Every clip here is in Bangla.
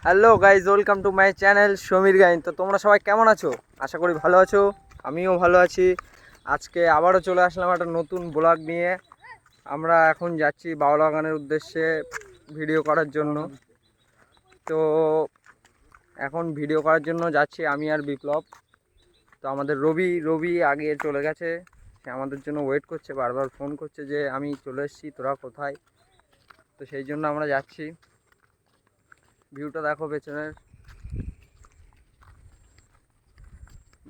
Hello guys, welcome to my channel Samir Gain. তো তোমরা সবাই কেমন আছো? আশা করি ভালো আছো। আমিও ভালো আছি। আজকে আবারও চলে আসলাম একটা নতুন ব্লগ নিয়ে। আমরা এখন যাচ্ছি বাউলাগানের উদ্দেশ্যে ভিডিও করার জন্য। তো এখন ভিডিও করার জন্য যাচ্ছি আমি আর বিপ্লব। তো আমাদের রবি আগে চলে গেছে, সে আমাদের জন্য ওয়েট করছে, বারবার ফোন করছে যে আমি চলে এসেছি, তোরা কোথায়। তো সেই জন্য আমরা যাচ্ছি। ভিউটা দেখো পেছনের।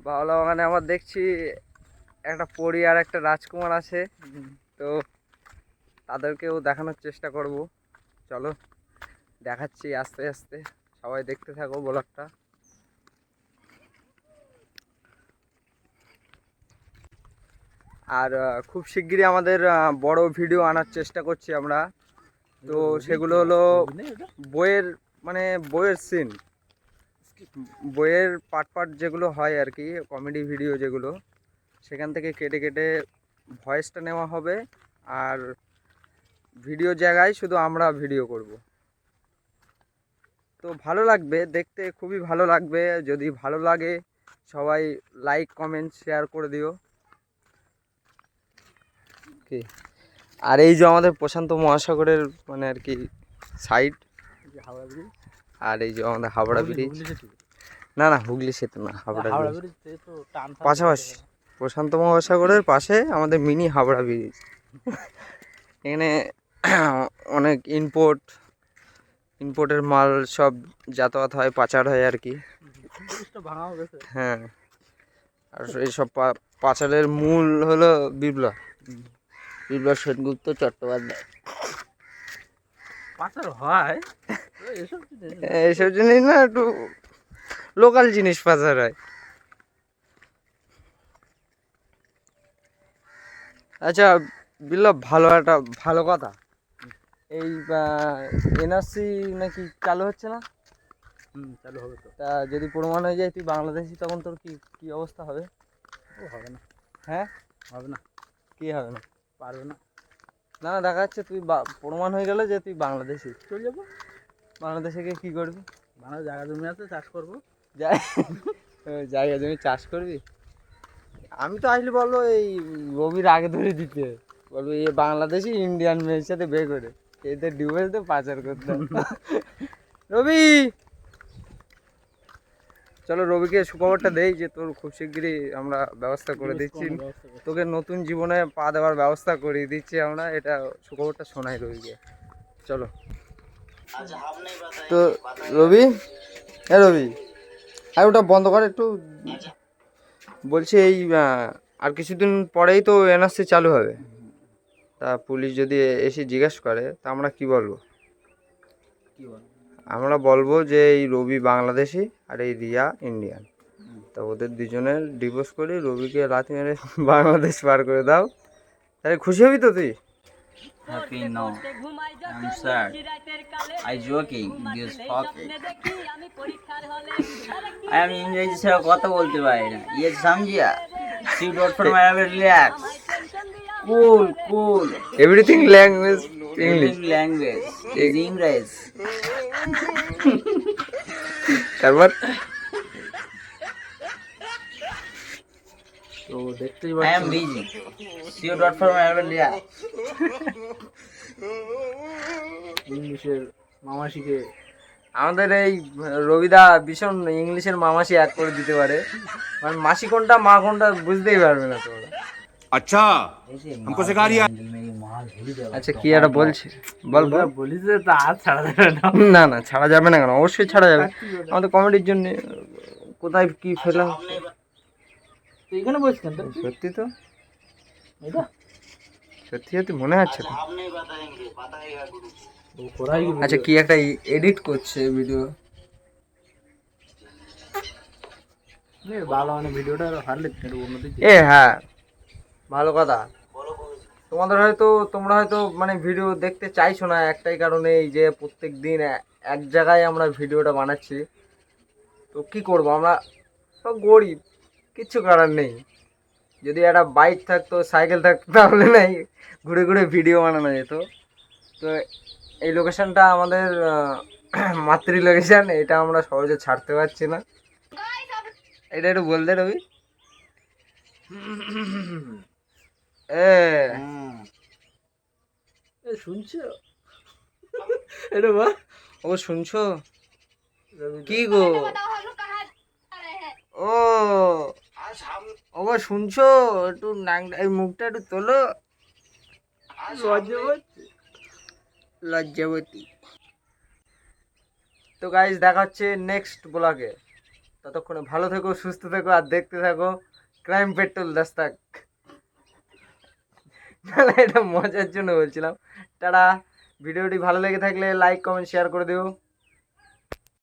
বাউলা বাগানে আমার দেখছি একটা পরী আর একটা রাজকুমার আছে। তো তাদেরকেও দেখানোর চেষ্টা করব। চলো দেখাচ্ছি আস্তে আস্তে, সবাই দেখতে থাকো ব্লগটা। আর খুব শিগগিরই আমাদের বড় ভিডিও আনার চেষ্টা করছি আমরা। তো সেগুলো হলো বইয়ের বইয়ের সিন, বইয়ের পার্ট যেগুলো হয় আর কি, কমেডি ভিডিও যেগুলো, সেখান থেকে কেটে কেটে ভয়েসটা নেওয়া হবে। আর ভিডিও জায়গায় শুধু আমরা ভিডিও করব। তো ভালো লাগবে দেখতে, খুবই ভালো লাগবে। যদি ভালো লাগে সবাই লাইক কমেন্ট শেয়ার করে দিও। কি আর এই যে আমাদের প্রশান্ত মহাসাগরের আর কি সাইড, আর এই যে আমাদের হাওড়া ব্রিজ। না না, হুগলি সেতু না, হাওড়া ব্রিজ পাশাপাশি। প্রশান্ত মহাসাগরের পাশে আমাদের মিনি হাওড়া ব্রিজ। এখানে অনেক ইম্পোর্টের মাল সব যাতায়াত হয়, পাচার হয় আর কি। হ্যাঁ, আর এইসব পাচারের মূল হলো বিপ্লব সেনগুপ্ত চট্টোপাধ্যায়। পাচার হয় এইসব জিনিস না, একটু লোকাল জিনিস পাচার হয়। আচ্ছা বিপ্লব, একটা ভালো কথা, এই এনআরসি নাকি চালু হচ্ছে না? চালু হবে তো। তা যদি প্রমাণ হয়ে যায় তুই বাংলাদেশি, তখন তোর কি অবস্থা হবে? হবে না। হ্যাঁ, হবে না। কি হবে না? পারবে না। না না, দেখা যাচ্ছে তুই প্রমাণ হয়ে গেল যে তুই বাংলাদেশি, চলে যাবো। বাংলাদেশে গিয়ে কী করবি? বাংলাদেশ জায়গা জমি আছে, চাষ করবো। জায়গা জমি চাষ করবি? আমি তো আসলে বলবো এই রবির আগে ধরে দিতে, বলবো এ বাংলাদেশি ইন্ডিয়ান মেয়ের সাথে বিয়ে করে এদের ডিভোর্স দিয়ে পাচার করতে। রবি, চলো রবিকে সুখবরটা দেই যে তোর খুব শিগগিরই আমরা ব্যবস্থা করে দিচ্ছি, তোকে নতুন জীবনে পা দেওয়ার ব্যবস্থা করে দিচ্ছি আমরা। এটা সুখবরটা শোনাই রবিকে। চলো। তো রবি, হ্যাঁ রবি, আর ওটা বন্ধ কর একটু। বলছি এই আর কিছুদিন পরেই তো এনআরসি চালু হবে। তা পুলিশ যদি এসে জিজ্ঞেস করে তা আমরা কি বলবো? আমরা বলবো যে এই রবি বাংলাদেশি আর এই রিয়া ইন্ডিয়ান। তা ওদের দুজনের ডিভোর্স করে রবিকে লাথি মেরে বাংলাদেশ পার করে দাও, তাহলে খুশি হবি তো তুই? Happy no. I'm sad. I joking. This fucking. I am ইংরেজি ছাড়া কথা বলতে পারি না। ये समझिया? See dot for my relax. Cool. Everything language English. Language is English. তারপর তো দেখতেই I am busy. See dot for my relax. ইংলিশের মামাশিকে আমাদের এই রবিদা ভীষণ ইংলিশের মামাসি এক করে দিতে পারে, মাসি কোনটা মা কোনটা বুঝতেই পারবে না তোমরা। अच्छा हमको सिखा रिया। আচ্ছা কি একটা বলছি, বল। বলিস যে তা আর ছাড়া যাবে না। না না, ছাড়া যাবে না কেন, অবশ্যই ছাড়া যাবে। আমাদের কমেডির জন্য কোথায় কি ফেলা। তুই এখানে বসিস কেন? সত্যি তো, এটা সত্যি মনে হচ্ছে তো। কোরাই আচ্ছা কি একটা এডিট করছে ভিডিও। ভালো ভিডিওটা হারলে উন্নতি। হ্যাঁ, ভালো কথা। তোমরা হয়তো ভিডিও দেখতে চাইছো না, একটাই কারণে, এই যে প্রত্যেক দিন এক জায়গায় আমরা ভিডিওটা বানাচ্ছি। তো কি করব, আমরা সব গরিব, কিচ্ছু করার নেই। যদি একটা বাইক থাকতো, সাইকেল থাকতো, তাহলে নাই ঘুরে ঘুরে ভিডিও বানানো যেত। তো এই লোকেশনটা আমাদের মাতৃ লোকেশন, এটা আমরা সহজে ছাড়তে পারছি না। এটা একটু বলতে রবি। এ শুনছো এটা বা ও শুনছো কি গো? ও ও গো শুনছো? একটু এই মুখটা একটু তোলো। লজ্জাবতী। তো গাইজ দেখা হচ্ছে নেক্সট ব্লগে। ততক্ষণে ভালো থেকো, সুস্থ থেকো, আর দেখতে থাকো ক্রাইম পেট্রোল দাস্তাক। এটা মজার জন্য বলছিলাম। টাটা। ভিডিওটি ভালো লেগে থাকলে লাইক কমেন্ট শেয়ার করে দিও।